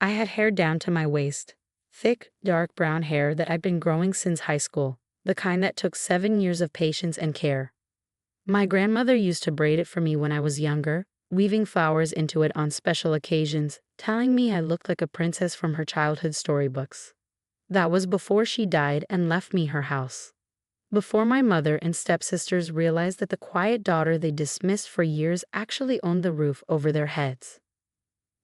I had hair down to my waist. Thick, dark brown hair that I'd been growing since high school, the kind that took 7 years of patience and care. My grandmother used to braid it for me when I was younger, weaving flowers into it on special occasions, telling me I looked like a princess from her childhood storybooks. That was before she died and left me her house. Before my mother and stepsisters realized that the quiet daughter they dismissed for years actually owned the roof over their heads.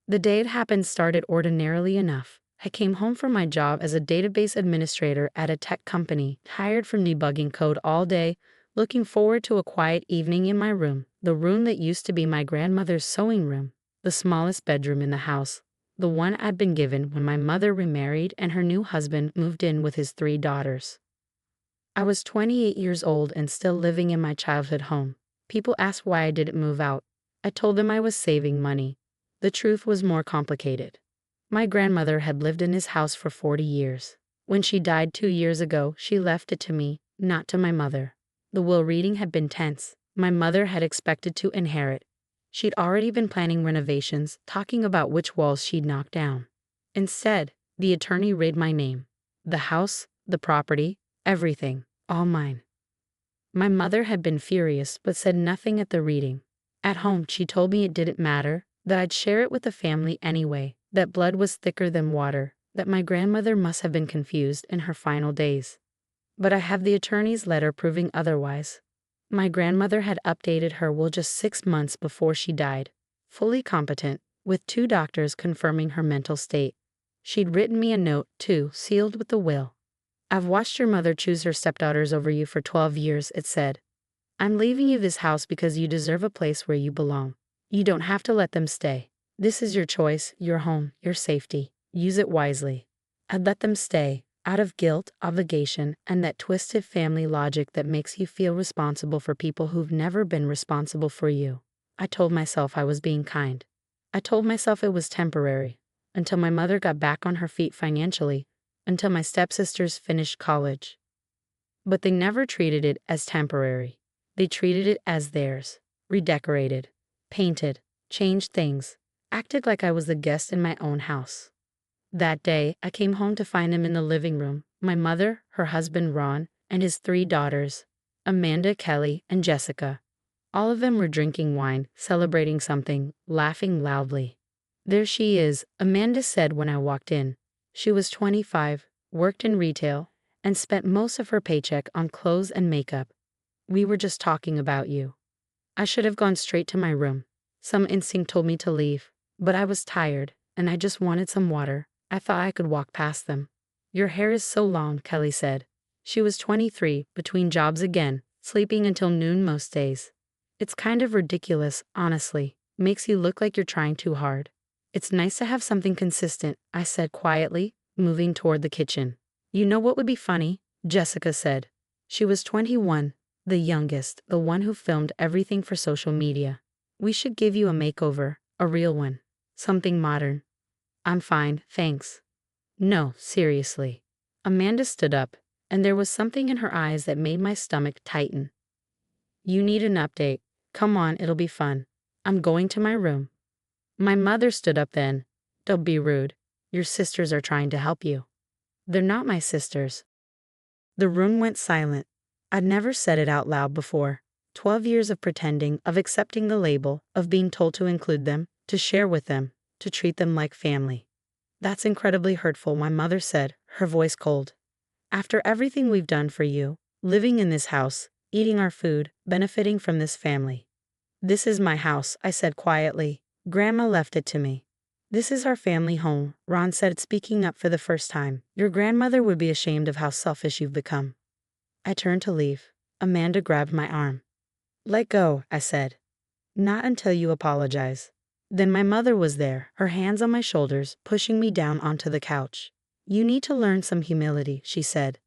The day it happened started ordinarily enough. I came home from my job as a database administrator at a tech company, tired from debugging code all day, looking forward to a quiet evening in my room, the room that used to be my grandmother's sewing room, the smallest bedroom in the house, the one I'd been given when my mother remarried and her new husband moved in with his 3 daughters. I was 28 years old and still living in my childhood home. People asked why I didn't move out. I told them I was saving money. The truth was more complicated. My grandmother had lived in this house for 40 years. When she died 2 years ago, she left it to me, not to my mother. The will reading had been tense. My mother had expected to inherit. She'd already been planning renovations, talking about which walls she'd knock down. Instead, the attorney read my name. The house, the property, everything, all mine. My mother had been furious but said nothing at the reading. At home, she told me it didn't matter, that I'd share it with the family anyway, that blood was thicker than water, that my grandmother must have been confused in her final days. But I have the attorney's letter proving otherwise. My grandmother had updated her will just 6 months before she died, fully competent, with 2 doctors confirming her mental state. She'd written me a note, too, sealed with the will. I've watched your mother choose her stepdaughters over you for 12 years, it said. I'm leaving you this house because you deserve a place where you belong. You don't have to let them stay. This is your choice, your home, your safety. Use it wisely. I'd let them stay, out of guilt, obligation, and that twisted family logic that makes you feel responsible for people who've never been responsible for you. I told myself I was being kind. I told myself it was temporary, until my mother got back on her feet financially, until my stepsisters finished college. But they never treated it as temporary. They treated it as theirs, redecorated, painted, changed things, acted like I was the guest in my own house. That day, I came home to find him in the living room, my mother, her husband Ron, and his 3 daughters, Amanda, Kelly, and Jessica. All of them were drinking wine, celebrating something, laughing loudly. There she is, Amanda said when I walked in. She was 25, worked in retail, and spent most of her paycheck on clothes and makeup. We were just talking about you. I should have gone straight to my room. Some instinct told me to leave, but I was tired, and I just wanted some water. I thought I could walk past them. Your hair is so long, Kelly said. She was 23, between jobs again, sleeping until noon most days. It's kind of ridiculous, honestly. Makes you look like you're trying too hard. It's nice to have something consistent, I said quietly, moving toward the kitchen. You know what would be funny? Jessica said. She was 21, the youngest, the one who filmed everything for social media. We should give you a makeover, a real one. Something modern. I'm fine, thanks. No, seriously. Amanda stood up, and there was something in her eyes that made my stomach tighten. You need an update. Come on, it'll be fun. I'm going to my room. My mother stood up then. Don't be rude. Your sisters are trying to help you. They're not my sisters. The room went silent. I'd never said it out loud before. 12 years of pretending, of accepting the label, of being told to include them, to share with them, to treat them like family. That's incredibly hurtful, my mother said, her voice cold. After everything we've done for you, living in this house, eating our food, benefiting from this family. This is my house, I said quietly. Grandma left it to me. This is our family home, Ron said, speaking up for the first time. Your grandmother would be ashamed of how selfish you've become. I turned to leave. Amanda grabbed my arm. Let go, I said. Not until you apologize. Then my mother was there, her hands on my shoulders, pushing me down onto the couch. You need to learn some humility, she said.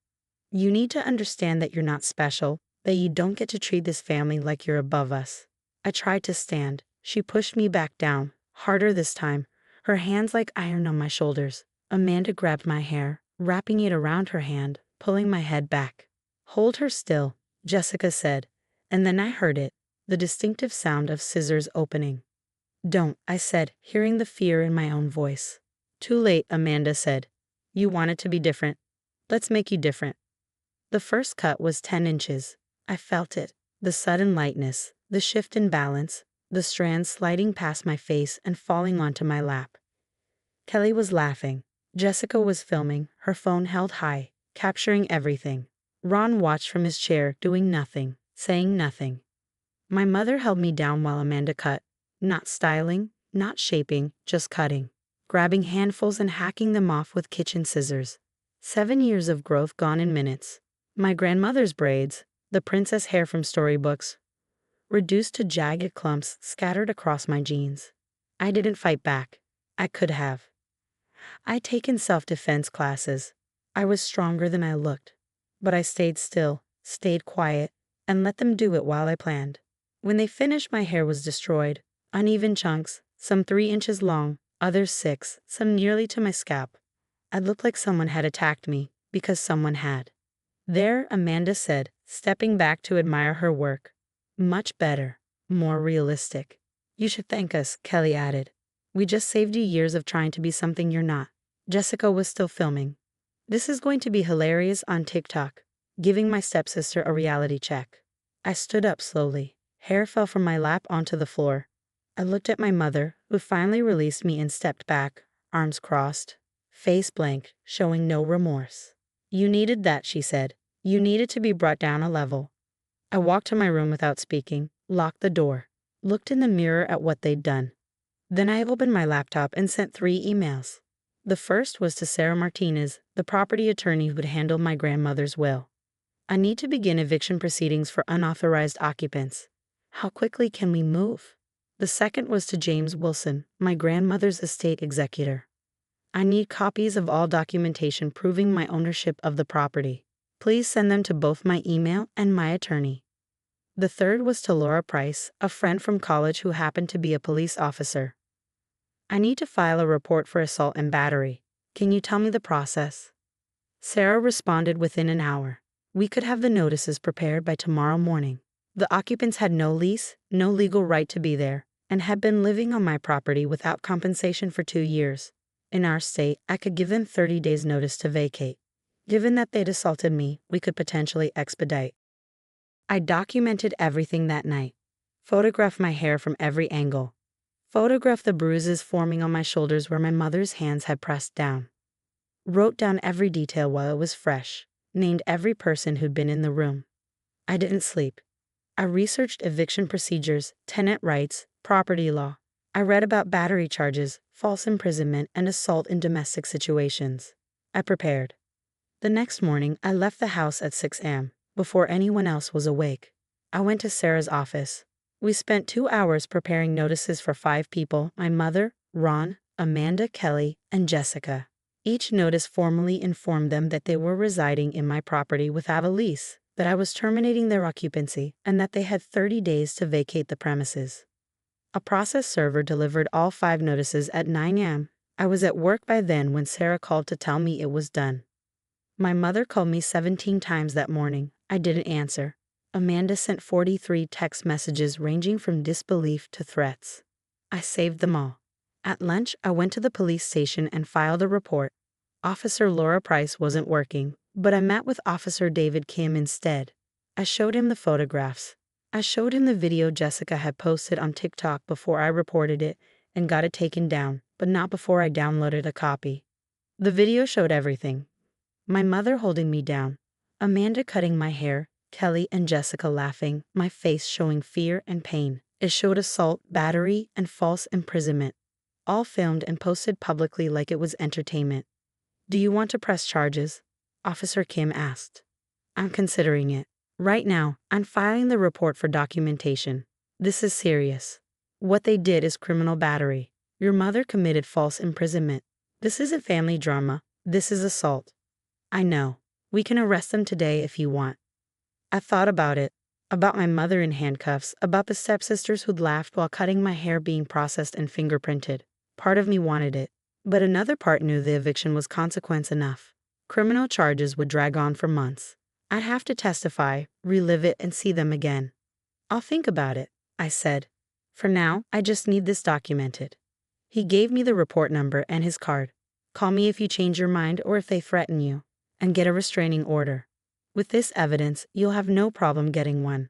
You need to understand that you're not special, that you don't get to treat this family like you're above us. I tried to stand. She pushed me back down, harder this time, her hands like iron on my shoulders. Amanda grabbed my hair, wrapping it around her hand, pulling my head back. Hold her still, Jessica said, and then I heard it, the distinctive sound of scissors opening. Don't, I said, hearing the fear in my own voice. Too late, Amanda said. You want it to be different. Let's make you different. The first cut was 10 inches. I felt it. The sudden lightness, the shift in balance, the strands sliding past my face and falling onto my lap. Kelly was laughing. Jessica was filming, her phone held high, capturing everything. Ron watched from his chair, doing nothing, saying nothing. My mother held me down while Amanda cut. Not styling, not shaping, just cutting. Grabbing handfuls and hacking them off with kitchen scissors. 7 years of growth gone in minutes. My grandmother's braids, the princess hair from storybooks, reduced to jagged clumps scattered across my jeans. I didn't fight back. I could have. I'd taken self-defense classes. I was stronger than I looked. But I stayed still, stayed quiet, and let them do it while I planned. When they finished, my hair was destroyed. Uneven chunks, some 3 inches long, others 6, some nearly to my scalp. I looked like someone had attacked me, because someone had. There, Amanda said, stepping back to admire her work. Much better, more realistic. You should thank us, Kelly added. We just saved you years of trying to be something you're not. Jessica was still filming. This is going to be hilarious on TikTok, giving my stepsister a reality check. I stood up slowly. Hair fell from my lap onto the floor. I looked at my mother, who finally released me and stepped back, arms crossed, face blank, showing no remorse. You needed that, she said. You needed to be brought down a level. I walked to my room without speaking, locked the door, looked in the mirror at what they'd done. Then I opened my laptop and sent 3 emails. The first was to Sarah Martinez, the property attorney who'd handled my grandmother's will. I need to begin eviction proceedings for unauthorized occupants. How quickly can we move? The second was to James Wilson, my grandmother's estate executor. I need copies of all documentation proving my ownership of the property. Please send them to both my email and my attorney. The third was to Laura Price, a friend from college who happened to be a police officer. I need to file a report for assault and battery. Can you tell me the process? Sarah responded within an hour. We could have the notices prepared by tomorrow morning. The occupants had no lease, no legal right to be there, and had been living on my property without compensation for 2 years. In our state, I could give them 30 days' notice to vacate. Given that they'd assaulted me, we could potentially expedite. I documented everything that night. Photographed my hair from every angle. Photographed the bruises forming on my shoulders where my mother's hands had pressed down. Wrote down every detail while it was fresh. Named every person who'd been in the room. I didn't sleep. I researched eviction procedures, tenant rights, property law. I read about battery charges, false imprisonment, and assault in domestic situations. I prepared. The next morning, I left the house at 6 a.m., before anyone else was awake. I went to Sarah's office. We spent 2 hours preparing notices for 5 people: my mother, Ron, Amanda, Kelly, and Jessica. Each notice formally informed them that they were residing in my property without a lease, that I was terminating their occupancy, and that they had 30 days to vacate the premises. A process server delivered all 5 notices at 9 a.m. I was at work by then when Sarah called to tell me it was done. My mother called me 17 times that morning. I didn't answer. Amanda sent 43 text messages ranging from disbelief to threats. I saved them all. At lunch, I went to the police station and filed a report. Officer Laura Price wasn't working, but I met with Officer David Kim instead. I showed him the photographs. I showed him the video Jessica had posted on TikTok before I reported it and got it taken down, but not before I downloaded a copy. The video showed everything. My mother holding me down, Amanda cutting my hair, Kelly and Jessica laughing, my face showing fear and pain. It showed assault, battery, and false imprisonment. All filmed and posted publicly like it was entertainment. Do you want to press charges? Officer Kim asked. I'm considering it. Right now, I'm filing the report for documentation. This is serious. What they did is criminal battery. Your mother committed false imprisonment. This isn't family drama. This is assault. I know. We can arrest them today if you want. I thought about it. About my mother in handcuffs, about the stepsisters who'd laughed while cutting my hair being processed and fingerprinted. Part of me wanted it, but another part knew the eviction was consequence enough. Criminal charges would drag on for months. I'd have to testify, relive it, and see them again. I'll think about it, I said. For now, I just need this documented. He gave me the report number and his card. Call me if you change your mind or if they threaten you. And get a restraining order. With this evidence, you'll have no problem getting one.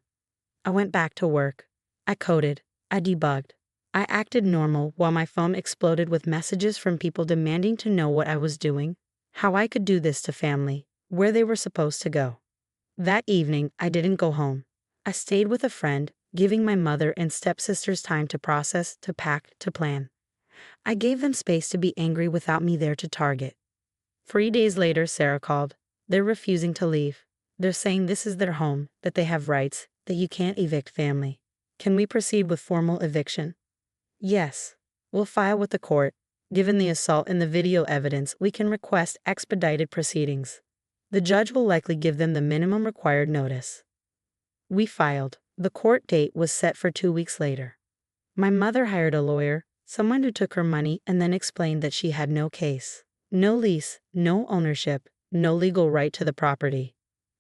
I went back to work. I coded. I debugged. I acted normal while my phone exploded with messages from people demanding to know what I was doing, how I could do this to family, where they were supposed to go. That evening, I didn't go home. I stayed with a friend, giving my mother and stepsisters time to process, to pack, to plan. I gave them space to be angry without me there to target. 3 days later, Sarah called. They're refusing to leave. They're saying this is their home, that they have rights, that you can't evict family. Can we proceed with formal eviction? Yes. We'll file with the court. Given the assault and the video evidence, we can request expedited proceedings. The judge will likely give them the minimum required notice. We filed. The court date was set for 2 weeks later. My mother hired a lawyer, someone who took her money and then explained that she had no case, no lease, no ownership, no legal right to the property.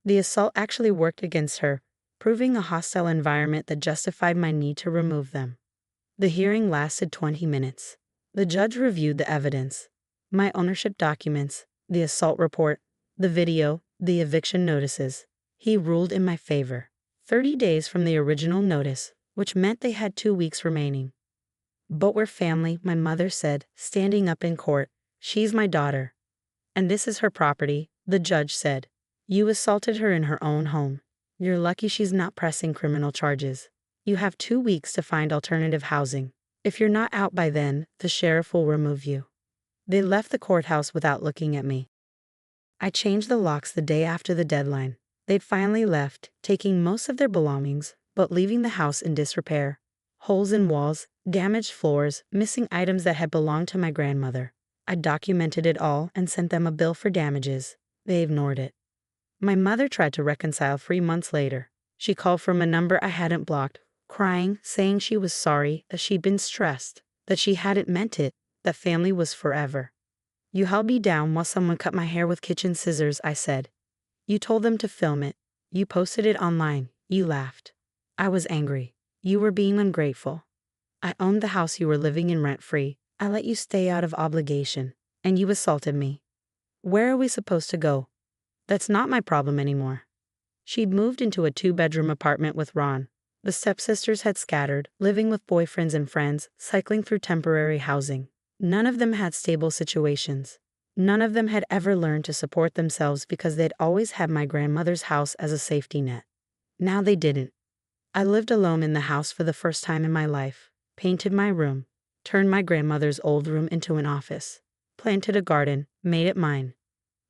The assault actually worked against her, proving a hostile environment that justified my need to remove them. The hearing lasted 20 minutes. The judge reviewed the evidence, my ownership documents, the assault report, the video, the eviction notices. He ruled in my favor. 30 days from the original notice, which meant they had 2 weeks remaining. But we're family, my mother said, standing up in court. She's my daughter. And this is her property, the judge said. You assaulted her in her own home. You're lucky she's not pressing criminal charges. You have 2 weeks to find alternative housing. If you're not out by then, the sheriff will remove you. They left the courthouse without looking at me. I changed the locks the day after the deadline. They'd finally left, taking most of their belongings, but leaving the house in disrepair. Holes in walls, damaged floors, missing items that had belonged to my grandmother. I documented it all and sent them a bill for damages. They ignored it. My mother tried to reconcile 3 months later. She called from a number I hadn't blocked, crying, saying she was sorry, that she'd been stressed, that she hadn't meant it, that family was forever. You held me down while someone cut my hair with kitchen scissors, I said. You told them to film it. You posted it online. You laughed. I was angry. You were being ungrateful. I owned the house you were living in rent-free. I let you stay out of obligation, and you assaulted me. Where are we supposed to go? That's not my problem anymore. She'd moved into a 2-bedroom apartment with Ron. The stepsisters had scattered, living with boyfriends and friends, cycling through temporary housing. None of them had stable situations. None of them had ever learned to support themselves because they'd always had my grandmother's house as a safety net. Now they didn't. I lived alone in the house for the first time in my life, painted my room, turned my grandmother's old room into an office, planted a garden, made it mine.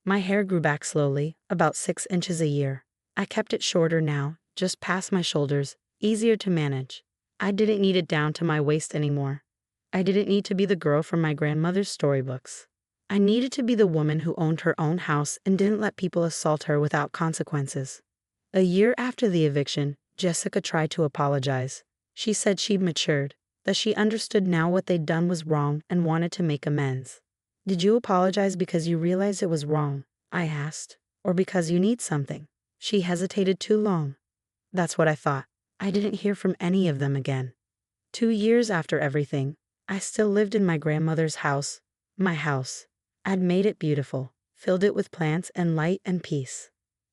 My hair grew back slowly, about 6 inches a year. I kept it shorter now, just past my shoulders, easier to manage. I didn't need it down to my waist anymore. I didn't need to be the girl from my grandmother's storybooks. I needed to be the woman who owned her own house and didn't let people assault her without consequences. A year after the eviction, Jessica tried to apologize. She said she'd matured, that she understood now what they'd done was wrong and wanted to make amends. Did you apologize because you realized it was wrong? I asked. Or because you need something? She hesitated too long. That's what I thought. I didn't hear from any of them again. 2 years after everything, I still lived in my grandmother's house, my house. I'd made it beautiful, filled it with plants and light and peace.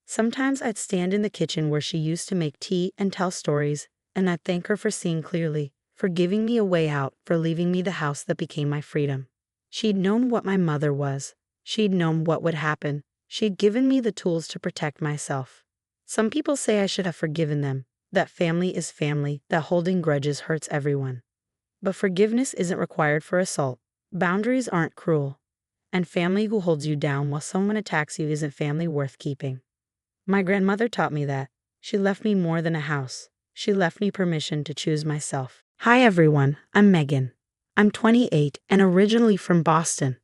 Sometimes I'd stand in the kitchen where she used to make tea and tell stories, and I'd thank her for seeing clearly, for giving me a way out, for leaving me the house that became my freedom. She'd known what my mother was. She'd known what would happen. She'd given me the tools to protect myself. Some people say I should have forgiven them, that family is family, that holding grudges hurts everyone. But forgiveness isn't required for assault. Boundaries aren't cruel. And family who holds you down while someone attacks you isn't family worth keeping. My grandmother taught me that. She left me more than a house. She left me permission to choose myself. Hi everyone, I'm Megan. I'm 28 and originally from Boston.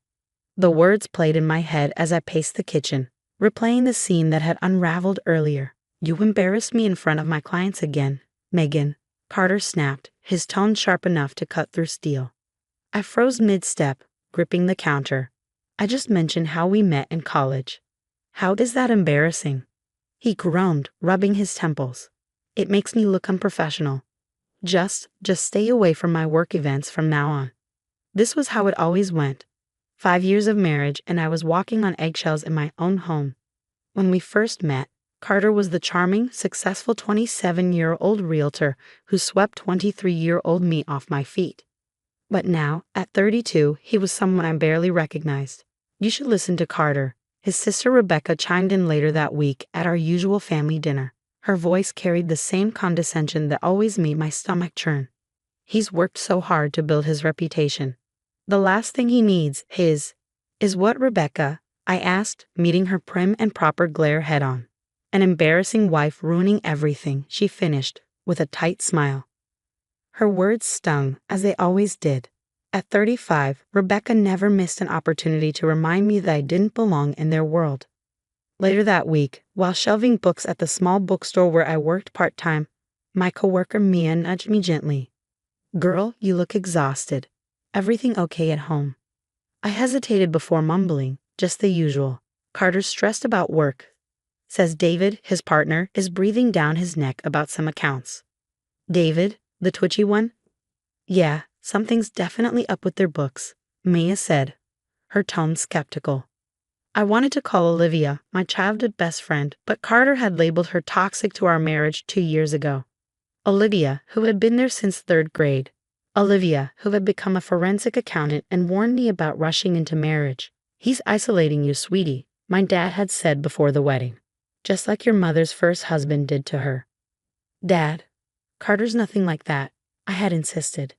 The words played in my head as I paced the kitchen, replaying the scene that had unraveled earlier. You embarrassed me in front of my clients again, Megan. Carter snapped, his tone sharp enough to cut through steel. I froze mid-step, gripping the counter. I just mentioned how we met in college. How is that embarrassing? He groaned, rubbing his temples. It makes me look unprofessional. Just stay away from my work events from now on. This was how it always went. 5 years of marriage, and I was walking on eggshells in my own home. When we first met, Carter was the charming, successful 27-year-old realtor who swept 23-year-old me off my feet. But now, at 32, he was someone I barely recognized. You should listen to Carter. His sister Rebecca chimed in later that week at our usual family dinner. Her voice carried the same condescension that always made my stomach churn. He's worked so hard to build his reputation. The last thing he needs is what, Rebecca? I asked, meeting her prim and proper glare head-on. An embarrassing wife ruining everything, she finished, with a tight smile. Her words stung, as they always did. At 35, Rebecca never missed an opportunity to remind me that I didn't belong in their world. Later that week, while shelving books at the small bookstore where I worked part-time, my coworker Mia nudged me gently. "Girl, you look exhausted. Everything okay at home?" I hesitated before mumbling, "Just the usual. Carter's stressed about work," says David, his partner, is breathing down his neck about some accounts. "David, the twitchy one?" "Yeah, something's definitely up with their books," Mia said, her tone skeptical. I wanted to call Olivia, my childhood best friend, but Carter had labeled her toxic to our marriage 2 years ago. Olivia, who had been there since 3rd grade. Olivia, who had become a forensic accountant and warned me about rushing into marriage. "He's isolating you, sweetie," my dad had said before the wedding. "Just like your mother's first husband did to her." "Dad, Carter's nothing like that," I had insisted.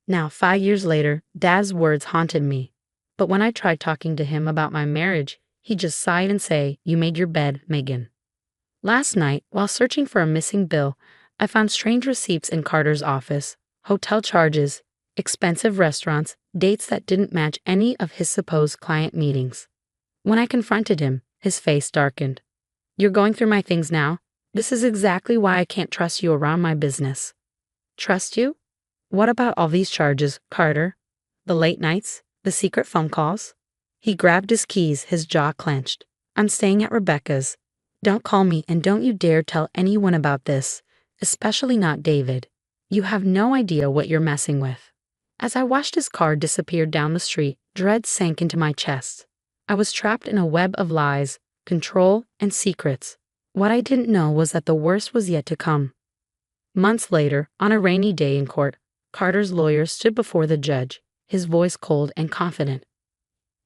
Now, 5 years later, Dad's words haunted me. But when I tried talking to him about my marriage, he'd just sigh and say, "You made your bed, Megan." Last night, while searching for a missing bill, I found strange receipts in Carter's office, hotel charges, expensive restaurants, dates that didn't match any of his supposed client meetings. When I confronted him, his face darkened. "You're going through my things now? This is exactly why I can't trust you around my business." "Trust you? What about all these charges, Carter? The late nights? The secret phone calls?" He grabbed his keys, his jaw clenched. "I'm staying at Rebecca's. Don't call me, and don't you dare tell anyone about this, especially not David. You have no idea what you're messing with." As I watched his car disappear down the street, dread sank into my chest. I was trapped in a web of lies, control, and secrets. What I didn't know was that the worst was yet to come. Months later, on a rainy day in court, Carter's lawyer stood before the judge, his voice cold and confident.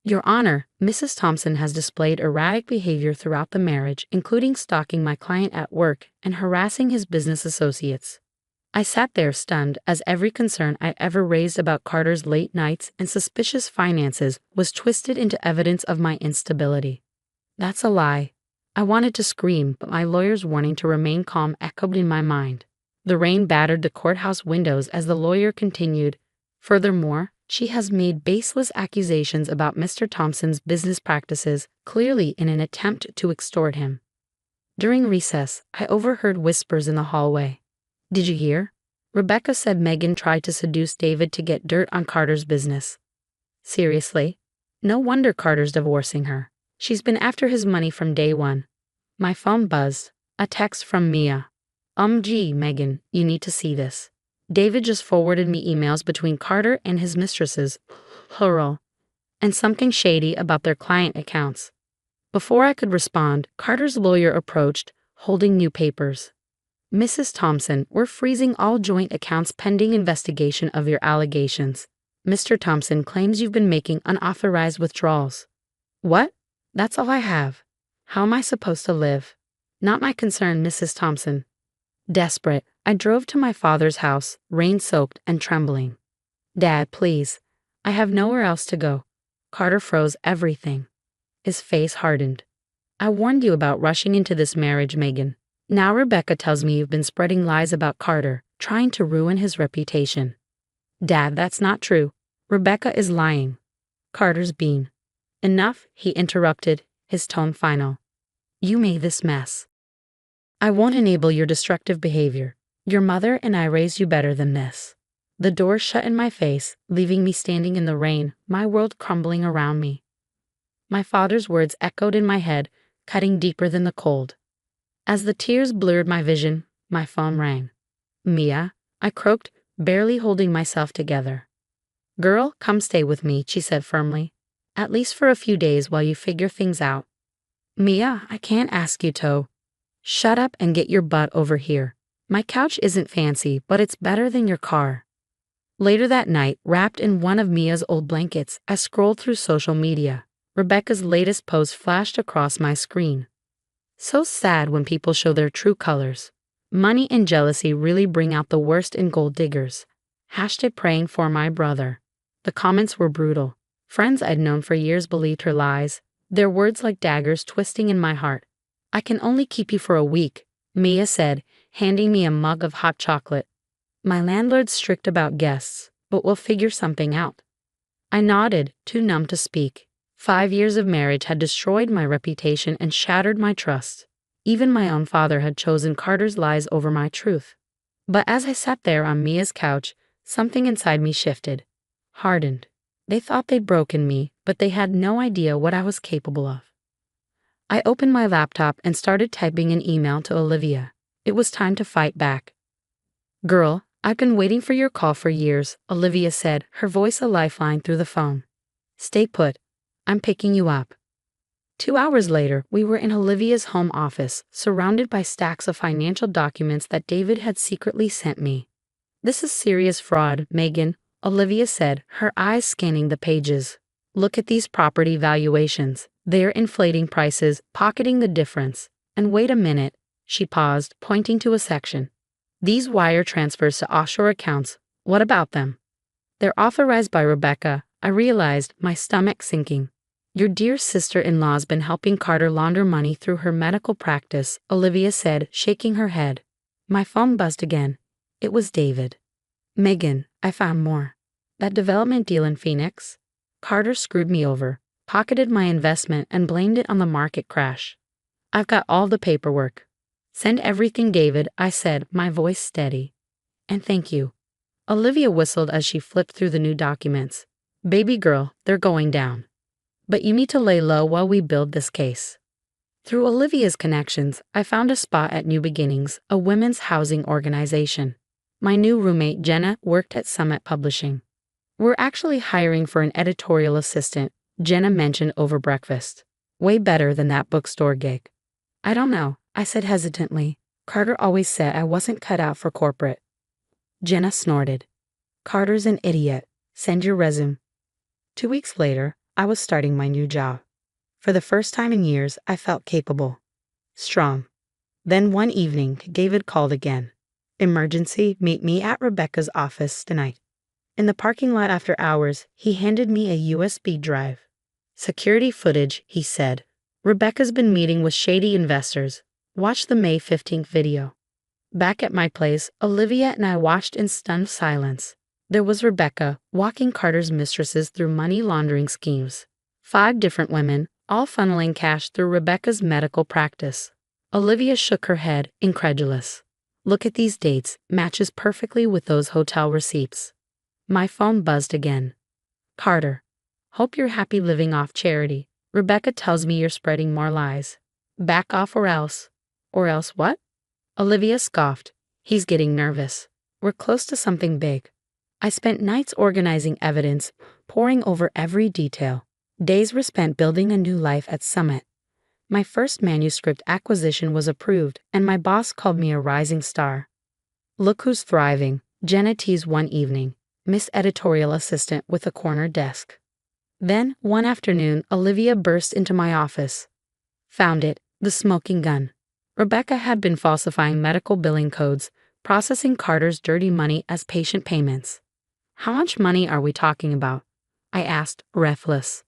"Your Honor, Mrs. Thompson has displayed erratic behavior throughout the marriage, including stalking my client at work and harassing his business associates." I sat there stunned, as every concern I ever raised about Carter's late nights and suspicious finances was twisted into evidence of my instability. "That's a lie." I wanted to scream, but my lawyer's warning to remain calm echoed in my mind. The rain battered the courthouse windows as the lawyer continued. "Furthermore, she has made baseless accusations about Mr. Thompson's business practices, clearly in an attempt to extort him." During recess, I overheard whispers in the hallway. "Did you hear? Rebecca said Megan tried to seduce David to get dirt on Carter's business." "Seriously? No wonder Carter's divorcing her. She's been after his money from day one." My phone buzzed. A text from Mia. Gee, Megan, you need to see this. David just forwarded me emails between Carter and his mistresses, plural, and something shady about their client accounts." Before I could respond, Carter's lawyer approached, holding new papers. "Mrs. Thompson, we're freezing all joint accounts pending investigation of your allegations. Mr. Thompson claims you've been making unauthorized withdrawals." "What? That's all I have. How am I supposed to live?" "Not my concern, Mrs. Thompson." Desperate, I drove to my father's house, rain-soaked and trembling. "Dad, please. I have nowhere else to go." Carter froze everything. His face hardened. "I warned you about rushing into this marriage, Megan. Now Rebecca tells me you've been spreading lies about Carter, trying to ruin his reputation." "Dad, that's not true. Rebecca is lying." Carter's bean. "Enough," he interrupted, his tone final. "You made this mess. I won't enable your destructive behavior. Your mother and I raised you better than this." The door shut in my face, leaving me standing in the rain, my world crumbling around me. My father's words echoed in my head, cutting deeper than the cold. As the tears blurred my vision, my phone rang. "Mia," I croaked, barely holding myself together. "Girl, come stay with me," she said firmly. At least for a few days while you figure things out. Mia, I can't ask you to. Shut up and get your butt over here. My couch isn't fancy, but it's better than your car. Later that night, wrapped in one of Mia's old blankets, I scrolled through social media. Rebecca's latest post flashed across my screen. So sad when people show their true colors. Money and jealousy really bring out the worst in gold diggers. Hashtag praying for my brother. The comments were brutal. Friends I'd known for years believed her lies, their words like daggers twisting in my heart. I can only keep you for a week, Mia said, handing me a mug of hot chocolate. My landlord's strict about guests, but we'll figure something out. I nodded, too numb to speak. 5 years of marriage had destroyed my reputation and shattered my trust. Even my own father had chosen Carter's lies over my truth. But as I sat there on Mia's couch, something inside me shifted, hardened. They thought they'd broken me, but they had no idea what I was capable of. I opened my laptop and started typing an email to Olivia. It was time to fight back. Girl, I've been waiting for your call for years, Olivia said, her voice a lifeline through the phone. Stay put. I'm picking you up. 2 hours later, we were in Olivia's home office, surrounded by stacks of financial documents that David had secretly sent me. This is serious fraud, Megan, Olivia said, her eyes scanning the pages. Look at these property valuations. They're inflating prices, pocketing the difference. And wait a minute, she paused, pointing to a section. These wire transfers to offshore accounts, what about them? They're authorized by Rebecca, I realized, my stomach sinking. Your dear sister-in-law's been helping Carter launder money through her medical practice, Olivia said, shaking her head. My phone buzzed again. It was David. Megan, I found more. That development deal in Phoenix? Carter screwed me over, pocketed my investment and blamed it on the market crash. I've got all the paperwork. Send everything, David, I said, my voice steady. And thank you. Olivia whistled as she flipped through the new documents. Baby girl, they're going down. But you need to lay low while we build this case. Through Olivia's connections, I found a spot at New Beginnings, a women's housing organization. My new roommate, Jenna, worked at Summit Publishing. We're actually hiring for an editorial assistant, Jenna mentioned over breakfast. Way better than that bookstore gig. I don't know, I said hesitantly. Carter always said I wasn't cut out for corporate. Jenna snorted. Carter's an idiot. Send your resume. 2 weeks later, I was starting my new job. For the first time in years, I felt capable. Strong. Then one evening, David called again. Emergency, meet me at Rebecca's office tonight. In the parking lot after hours, he handed me a USB drive. Security footage, he said. Rebecca's been meeting with shady investors. Watch the May 15th video. Back at my place, Olivia and I watched in stunned silence. There was Rebecca, walking Carter's mistresses through money laundering schemes. 5 different women, all funneling cash through Rebecca's medical practice. Olivia shook her head, incredulous. Look at these dates, matches perfectly with those hotel receipts. My phone buzzed again. Carter. Hope you're happy living off charity. Rebecca tells me you're spreading more lies. Back off or else. Or else what? Olivia scoffed. He's getting nervous. We're close to something big. I spent nights organizing evidence, poring over every detail. Days were spent building a new life at Summit. My first manuscript acquisition was approved, and my boss called me a rising star. Look who's thriving, Jenna teased one evening, Miss Editorial Assistant with a corner desk. Then, one afternoon, Olivia burst into my office. Found it, the smoking gun. Rebecca had been falsifying medical billing codes, processing Carter's dirty money as patient payments. How much money are we talking about? I asked, breathless.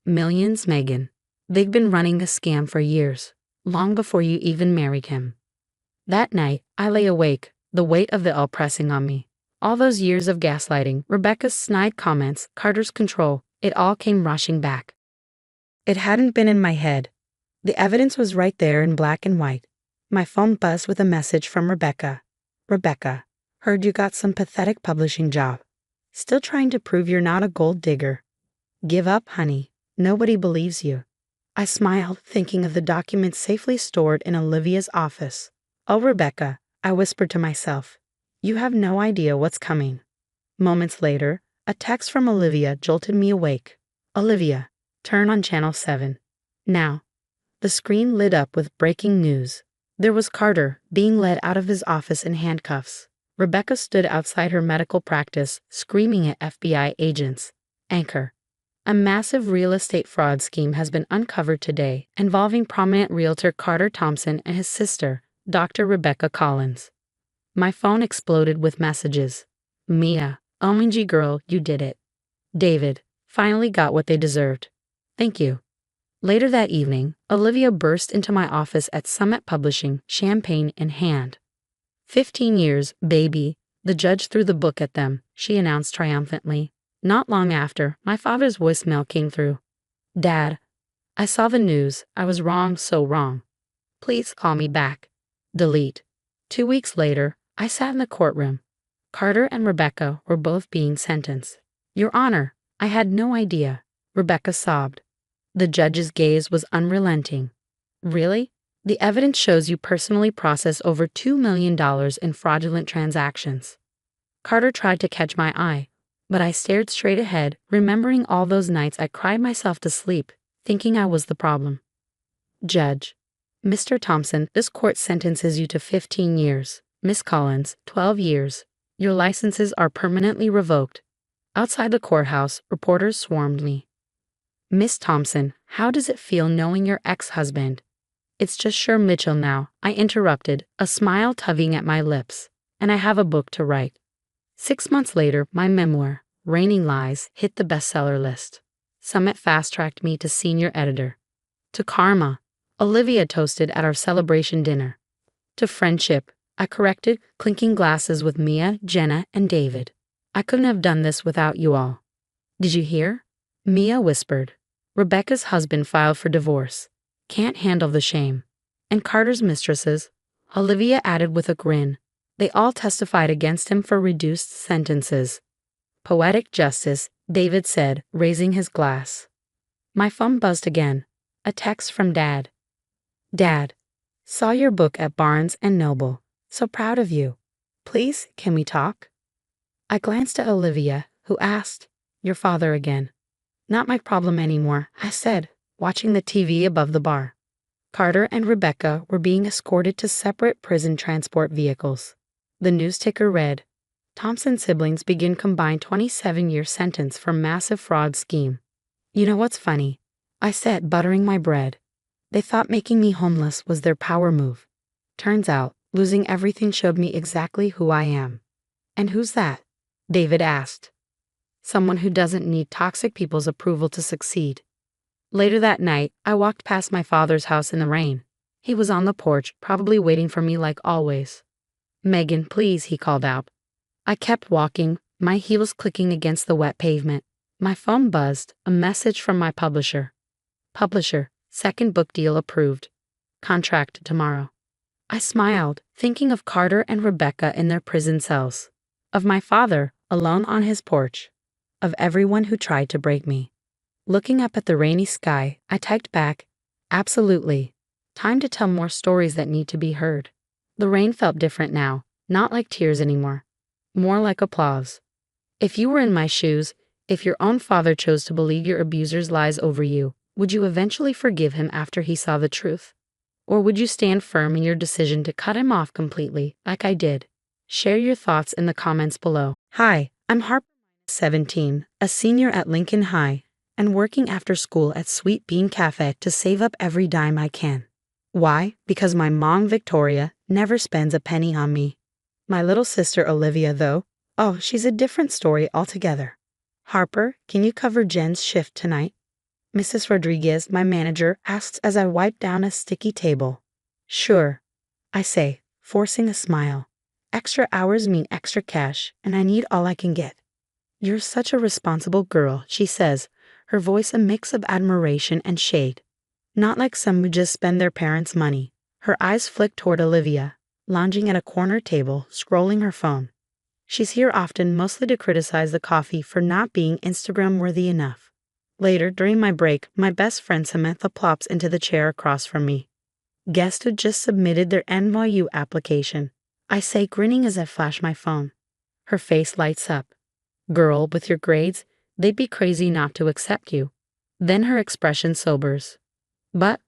Millions, Megan. They've been running the scam for years, long before you even married him. That night, I lay awake, the weight of it all pressing on me. All those years of gaslighting, Rebecca's snide comments, Carter's control, it all came rushing back. It hadn't been in my head. The evidence was right there in black and white. My phone buzzed with a message from Rebecca. Rebecca, heard you got some pathetic publishing job. Still trying to prove you're not a gold digger. Give up, honey. Nobody believes you. I smiled, thinking of the documents safely stored in Olivia's office. Oh, Rebecca, I whispered to myself. You have no idea what's coming. Moments later, a text from Olivia jolted me awake. Olivia, turn on channel 7. Now. The screen lit up with breaking news. There was Carter being led out of his office in handcuffs. Rebecca stood outside her medical practice, screaming at FBI agents. Anchor. A massive real estate fraud scheme has been uncovered today, involving prominent realtor Carter Thompson and his sister, Dr. Rebecca Collins. My phone exploded with messages. Mia, OMG girl, you did it. David, finally got what they deserved. Thank you. Later that evening, Olivia burst into my office at Summit Publishing, champagne in hand. 15 years, baby. The judge threw the book at them, she announced triumphantly. Not long after, my father's voicemail came through. Dad, I saw the news. I was wrong, so wrong. Please call me back. Delete. 2 weeks later, I sat in the courtroom. Carter and Rebecca were both being sentenced. Your Honor, I had no idea. Rebecca sobbed. The judge's gaze was unrelenting. Really? The evidence shows you personally processed over $2 million in fraudulent transactions. Carter tried to catch my eye, but I stared straight ahead, remembering all those nights I cried myself to sleep, thinking I was the problem. Judge. Mr. Thompson, this court sentences you to 15 years. Miss Collins, 12 years. Your licenses are permanently revoked. Outside the courthouse, reporters swarmed me. Miss Thompson, how does it feel knowing your ex-husband? It's just Sher Mitchell now, I interrupted, a smile tugging at my lips. And I have a book to write. 6 months later, my memoir, Raining Lies, hit the bestseller list. Summit fast-tracked me to senior editor. To karma, Olivia toasted at our celebration dinner. To friendship, I corrected clinking glasses with Mia, Jenna, and David. I couldn't have done this without you all. Did you hear? Mia whispered. Rebecca's husband filed for divorce. Can't handle the shame. And Carter's mistresses, Olivia added with a grin. They all testified against him for reduced sentences. Poetic justice, David said, raising his glass. My phone buzzed again. A text from Dad. Dad, saw your book at Barnes & Noble. So proud of you. Please, can we talk? I glanced at Olivia, who asked, Your father again. Not my problem anymore, I said, watching the TV above the bar. Carter and Rebecca were being escorted to separate prison transport vehicles. The news ticker read, Thompson siblings begin combined 27-year sentence for massive fraud scheme. You know what's funny? I said, buttering my bread. They thought making me homeless was their power move. Turns out, losing everything showed me exactly who I am. And who's that? David asked. Someone who doesn't need toxic people's approval to succeed. Later that night, I walked past my father's house in the rain. He was on the porch, probably waiting for me like always. Megan, please, he called out. I kept walking, my heels clicking against the wet pavement. My phone buzzed, a message from my publisher. Publisher, second book deal approved. Contract tomorrow. I smiled, thinking of Carter and Rebecca in their prison cells. Of my father, alone on his porch. Of everyone who tried to break me. Looking up at the rainy sky, I typed back, absolutely. Time to tell more stories that need to be heard. The rain felt different now, not like tears anymore. More like applause. If you were in my shoes, if your own father chose to believe your abuser's lies over you, would you eventually forgive him after he saw the truth? Or would you stand firm in your decision to cut him off completely, like I did? Share your thoughts in the comments below. Hi, I'm Harper, 17, a senior at Lincoln High, and working after school at Sweet Bean Cafe to save up every dime I can. Why? Because my mom, Victoria, never spends a penny on me. My little sister, Olivia, though, oh, she's a different story altogether. Harper, can you cover Jen's shift tonight? Mrs. Rodriguez, my manager, asks as I wipe down a sticky table. Sure, I say, forcing a smile. Extra hours mean extra cash, and I need all I can get. You're such a responsible girl, she says, her voice a mix of admiration and shade. Not like some who just spend their parents' money. Her eyes flick toward Olivia, lounging at a corner table, scrolling her phone. She's here often mostly to criticize the coffee for not being Instagram-worthy enough. Later, during my break, my best friend Samantha plops into the chair across from me. Guest who just submitted their NYU application. I say, grinning as I flash my phone. Her face lights up. Girl, with your grades, they'd be crazy not to accept you. Then her expression sobers. But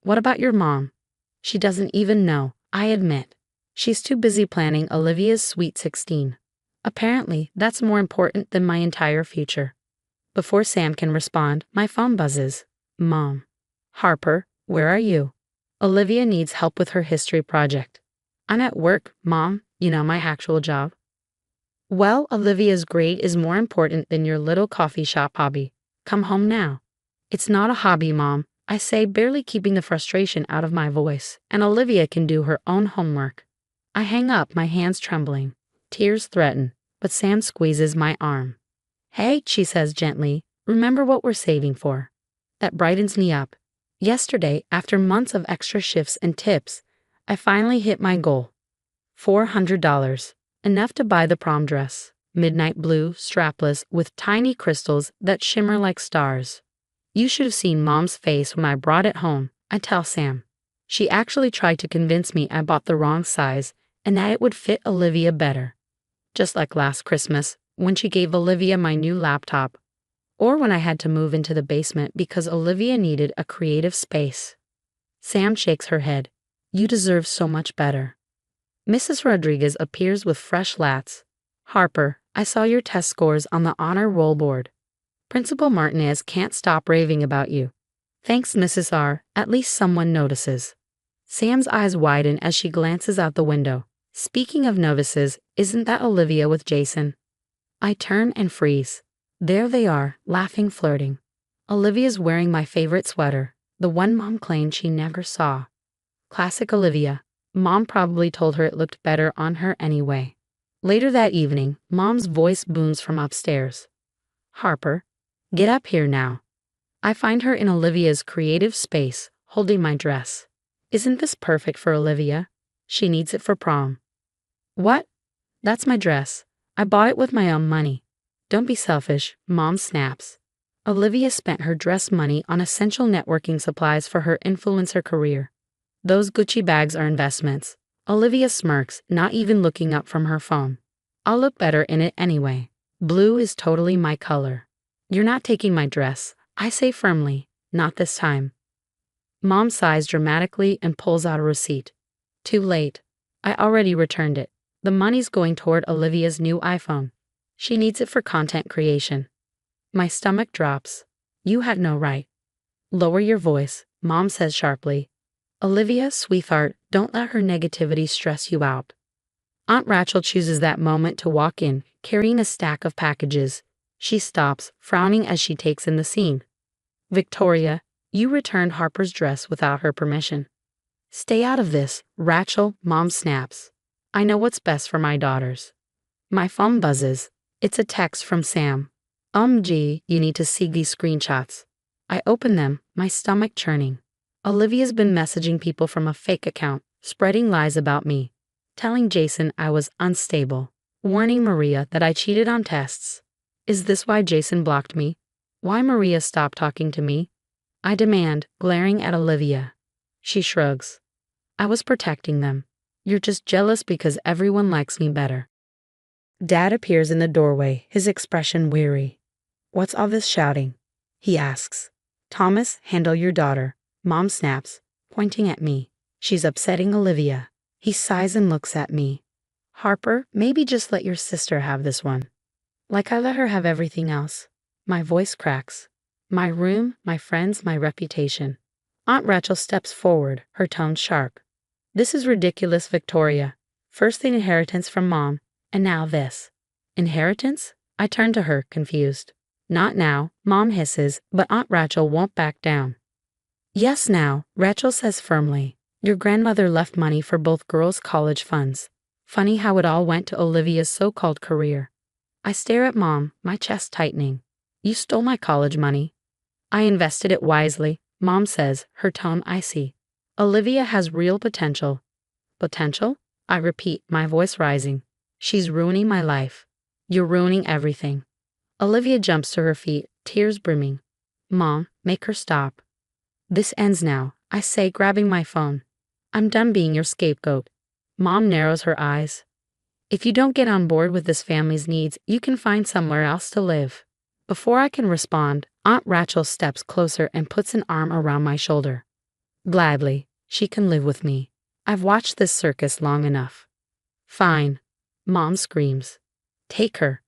what about your mom? She doesn't even know, I admit. She's too busy planning Olivia's sweet 16. Apparently, that's more important than my entire future. Before Sam can respond, my phone buzzes. Mom. Harper, where are you? Olivia needs help with her history project. I'm at work, Mom, my actual job. Well, Olivia's grade is more important than your little coffee shop hobby. Come home now. It's not a hobby, Mom, I say, barely keeping the frustration out of my voice, and Olivia can do her own homework. I hang up, my hands trembling. Tears threaten, but Sam squeezes my arm. Hey, she says gently, remember what we're saving for. That brightens me up. Yesterday, after months of extra shifts and tips, I finally hit my goal. $400. Enough to buy the prom dress. Midnight blue, strapless, with tiny crystals that shimmer like stars. You should have seen Mom's face when I brought it home, I tell Sam. She actually tried to convince me I bought the wrong size and that it would fit Olivia better. Just like last Christmas, when she gave Olivia my new laptop. Or when I had to move into the basement because Olivia needed a creative space. Sam shakes her head. You deserve so much better. Mrs. Rodriguez appears with fresh lats. Harper, I saw your test scores on the honor roll board. Principal Martinez can't stop raving about you. Thanks, Mrs. R. At least someone notices. Sam's eyes widen as she glances out the window. Speaking of novices, isn't that Olivia with Jason? I turn and freeze. There they are, laughing, flirting. Olivia's wearing my favorite sweater, the one Mom claimed she never saw. Classic Olivia. Mom probably told her it looked better on her anyway. Later that evening, Mom's voice booms from upstairs. Harper, get up here now. I find her in Olivia's creative space, holding my dress. Isn't this perfect for Olivia? She needs it for prom. What? That's my dress. I bought it with my own money. Don't be selfish, Mom snaps. Olivia spent her dress money on essential networking supplies for her influencer career. Those Gucci bags are investments. Olivia smirks, not even looking up from her phone. I'll look better in it anyway. Blue is totally my color. You're not taking my dress, I say firmly. Not this time. Mom sighs dramatically and pulls out a receipt. Too late. I already returned it. The money's going toward Olivia's new iPhone. She needs it for content creation. My stomach drops. You had no right. Lower your voice, Mom says sharply. Olivia, sweetheart, don't let her negativity stress you out. Aunt Rachel chooses that moment to walk in, carrying a stack of packages. She stops, frowning as she takes in the scene. Victoria, you returned Harper's dress without her permission. Stay out of this, Rachel, Mom snaps. I know what's best for my daughters. My phone buzzes. It's a text from Sam. Gee, you need to see these screenshots. I open them, my stomach churning. Olivia's been messaging people from a fake account, spreading lies about me, telling Jason I was unstable, warning Maria that I cheated on tests. Is this why Jason blocked me? Why Maria stopped talking to me? I demand, glaring at Olivia. She shrugs. I was protecting them. You're just jealous because everyone likes me better. Dad appears in the doorway, his expression weary. What's all this shouting? He asks. Thomas, handle your daughter. Mom snaps, pointing at me. She's upsetting Olivia. He sighs and looks at me. Harper, maybe just let your sister have this one. Like I let her have everything else. My voice cracks. My room, my friends, my reputation. Aunt Rachel steps forward, her tone sharp. This is ridiculous, Victoria. First the inheritance from Mom, and now this. Inheritance? I turn to her, confused. Not now, Mom hisses, but Aunt Rachel won't back down. Yes now, Rachel says firmly. Your grandmother left money for both girls' college funds. Funny how it all went to Olivia's so-called career. I stare at Mom, my chest tightening. You stole my college money. I invested it wisely, Mom says, her tone icy. Olivia has real potential. Potential? I repeat, my voice rising. She's ruining my life. You're ruining everything. Olivia jumps to her feet, tears brimming. Mom, make her stop. This ends now, I say, grabbing my phone. I'm done being your scapegoat. Mom narrows her eyes. If you don't get on board with this family's needs, you can find somewhere else to live. Before I can respond, Aunt Rachel steps closer and puts an arm around my shoulder. Gladly, she can live with me. I've watched this circus long enough. Fine. Mom screams. Take her.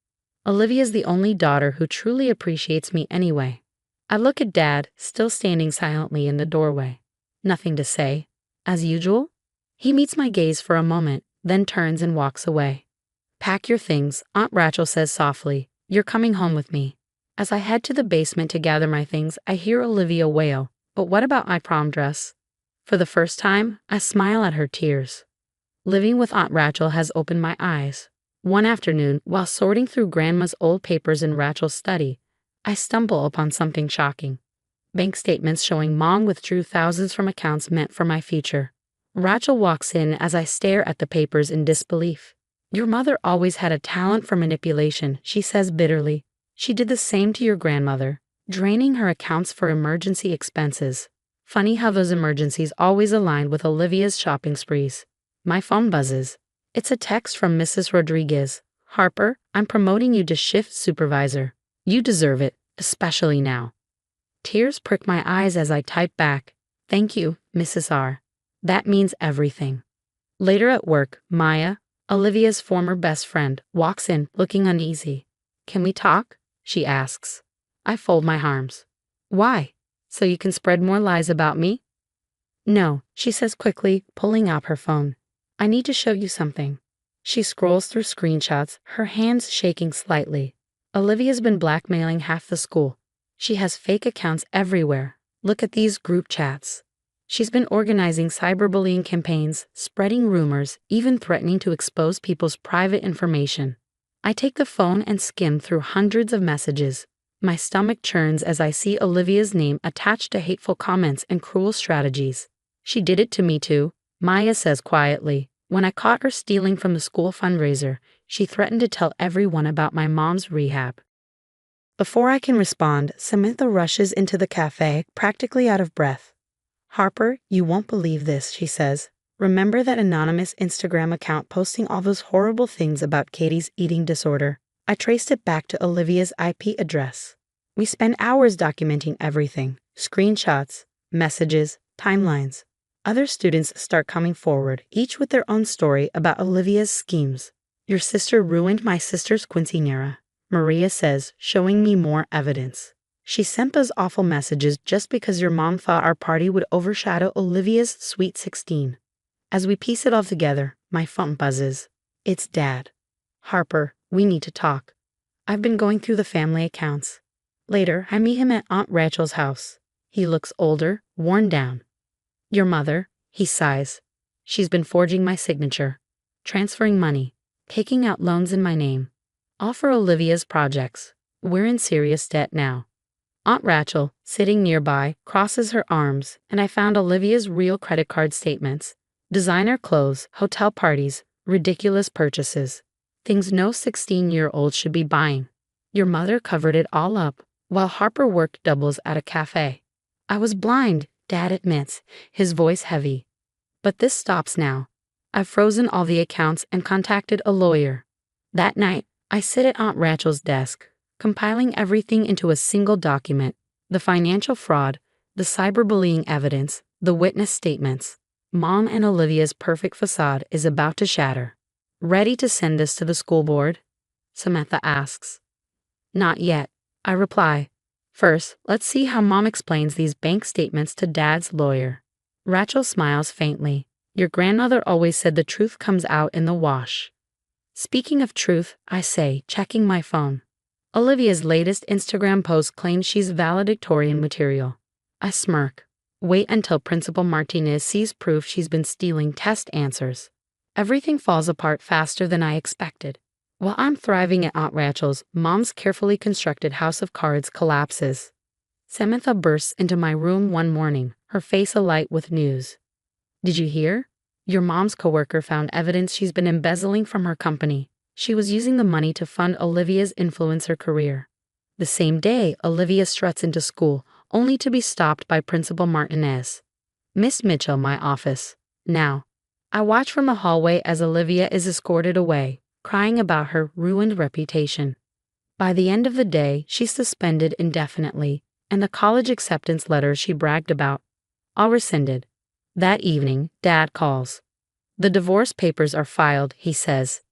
Olivia's the only daughter who truly appreciates me anyway. I look at Dad, still standing silently in the doorway. Nothing to say. As usual? He meets my gaze for a moment, then turns and walks away. Pack your things, Aunt Rachel says softly. You're coming home with me. As I head to the basement to gather my things, I hear Olivia wail, but what about my prom dress? For the first time, I smile at her tears. Living with Aunt Rachel has opened my eyes. One afternoon, while sorting through Grandma's old papers in Rachel's study, I stumble upon something shocking. Bank statements showing Mom withdrew thousands from accounts meant for my future. Rachel walks in as I stare at the papers in disbelief. Your mother always had a talent for manipulation, she says bitterly. She did the same to your grandmother, draining her accounts for emergency expenses. Funny how those emergencies always aligned with Olivia's shopping sprees. My phone buzzes. It's a text from Mrs. Rodriguez. Harper, I'm promoting you to shift supervisor. You deserve it, especially now. Tears prick my eyes as I type back. Thank you, Mrs. R. That means everything. Later at work, Maya, Olivia's former best friend, walks in, looking uneasy. Can we talk? She asks. I fold my arms. Why? So you can spread more lies about me? No, she says quickly, pulling out her phone. I need to show you something. She scrolls through screenshots, her hands shaking slightly. Olivia's been blackmailing half the school. She has fake accounts everywhere. Look at these group chats. She's been organizing cyberbullying campaigns, spreading rumors, even threatening to expose people's private information. I take the phone and skim through hundreds of messages. My stomach churns as I see Olivia's name attached to hateful comments and cruel strategies. She did it to me too, Maya says quietly. When I caught her stealing from the school fundraiser, she threatened to tell everyone about my mom's rehab. Before I can respond, Samantha rushes into the cafe, practically out of breath. Harper, you won't believe this, she says. Remember that anonymous Instagram account posting all those horrible things about Katie's eating disorder? I traced it back to Olivia's IP address. We spend hours documenting everything. Screenshots, messages, timelines. Other students start coming forward, each with their own story about Olivia's schemes. Your sister ruined my sister's quinceañera, Maria says, showing me more evidence. She sent those awful messages just because your mom thought our party would overshadow Olivia's sweet 16. As we piece it all together, my phone buzzes. It's Dad. Harper, we need to talk. I've been going through the family accounts. Later, I meet him at Aunt Rachel's house. He looks older, worn down. Your mother, he sighs. She's been forging my signature, transferring money, taking out loans in my name. All for Olivia's projects. We're in serious debt now. Aunt Rachel, sitting nearby, crosses her arms, and I found Olivia's real credit card statements. Designer clothes, hotel parties, ridiculous purchases. Things no 16-year-old should be buying. Your mother covered it all up, while Harper worked doubles at a cafe. I was blind, Dad admits, his voice heavy. But this stops now. I've frozen all the accounts and contacted a lawyer. That night, I sit at Aunt Rachel's desk, compiling everything into a single document. The financial fraud, the cyberbullying evidence, the witness statements. Mom and Olivia's perfect facade is about to shatter. Ready to send this to the school board? Samantha asks. Not yet, I reply. First, let's see how Mom explains these bank statements to Dad's lawyer. Rachel smiles faintly. Your grandmother always said the truth comes out in the wash. Speaking of truth, I say, checking my phone. Olivia's latest Instagram post claims she's valedictorian material. I smirk. Wait until Principal Martinez sees proof she's been stealing test answers. Everything falls apart faster than I expected. While I'm thriving at Aunt Rachel's, Mom's carefully constructed house of cards collapses. Samantha bursts into my room one morning, her face alight with news. Did you hear? Your mom's coworker found evidence she's been embezzling from her company. She was using the money to fund Olivia's influencer career. The same day, Olivia struts into school, only to be stopped by Principal Martinez. Miss Mitchell, my office. Now. I watch from the hallway as Olivia is escorted away, crying about her ruined reputation. By the end of the day, she's suspended indefinitely, and the college acceptance letters she bragged about, all rescinded. That evening, Dad calls. The divorce papers are filed, he says.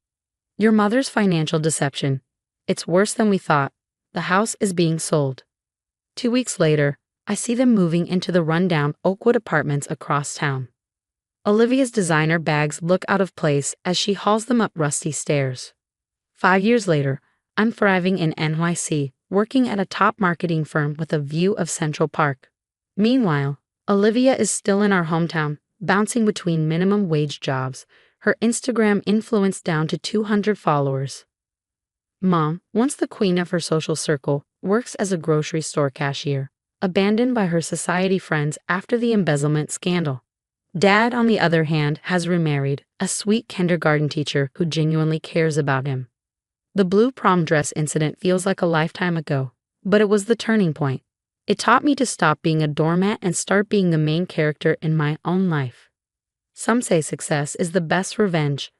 Your mother's financial deception. It's worse than we thought. The house is being sold. 2 weeks later, I see them moving into the rundown Oakwood apartments across town. Olivia's designer bags look out of place as she hauls them up rusty stairs. 5 years later, I'm thriving in NYC, working at a top marketing firm with a view of Central Park. Meanwhile, Olivia is still in our hometown, bouncing between minimum wage jobs, her Instagram influence down to 200 followers. Mom, once the queen of her social circle, works as a grocery store cashier, abandoned by her society friends after the embezzlement scandal. Dad, on the other hand, has remarried, a sweet kindergarten teacher who genuinely cares about him. The blue prom dress incident feels like a lifetime ago, but it was the turning point. It taught me to stop being a doormat and start being the main character in my own life. Some say success is the best revenge.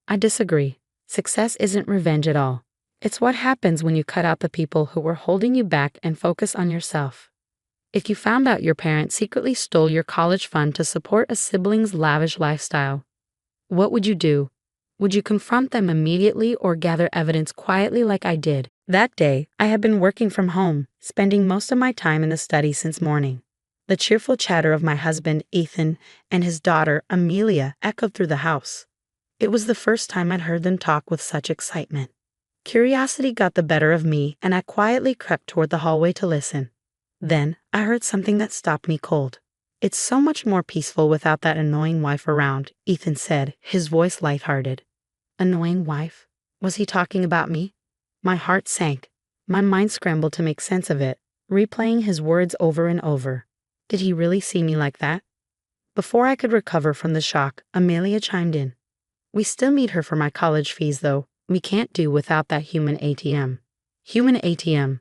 I disagree. Success isn't revenge at all. It's what happens when you cut out the people who were holding you back and focus on yourself. If you found out your parents secretly stole your college fund to support a sibling's lavish lifestyle, what would you do? Would you confront them immediately or gather evidence quietly like I did? That day, I had been working from home, spending most of my time in the study since morning. The cheerful chatter of my husband, Ethan, and his daughter, Amelia, echoed through the house. It was the first time I'd heard them talk with such excitement. Curiosity got the better of me, and I quietly crept toward the hallway to listen. Then, I heard something that stopped me cold. It's so much more peaceful without that annoying wife around, Ethan said, his voice lighthearted. Annoying wife? Was he talking about me? My heart sank. My mind scrambled to make sense of it, replaying his words over and over. Did he really see me like that? Before I could recover from the shock, Amelia chimed in. We still need her for my college fees, though. We can't do without that human ATM. Human ATM.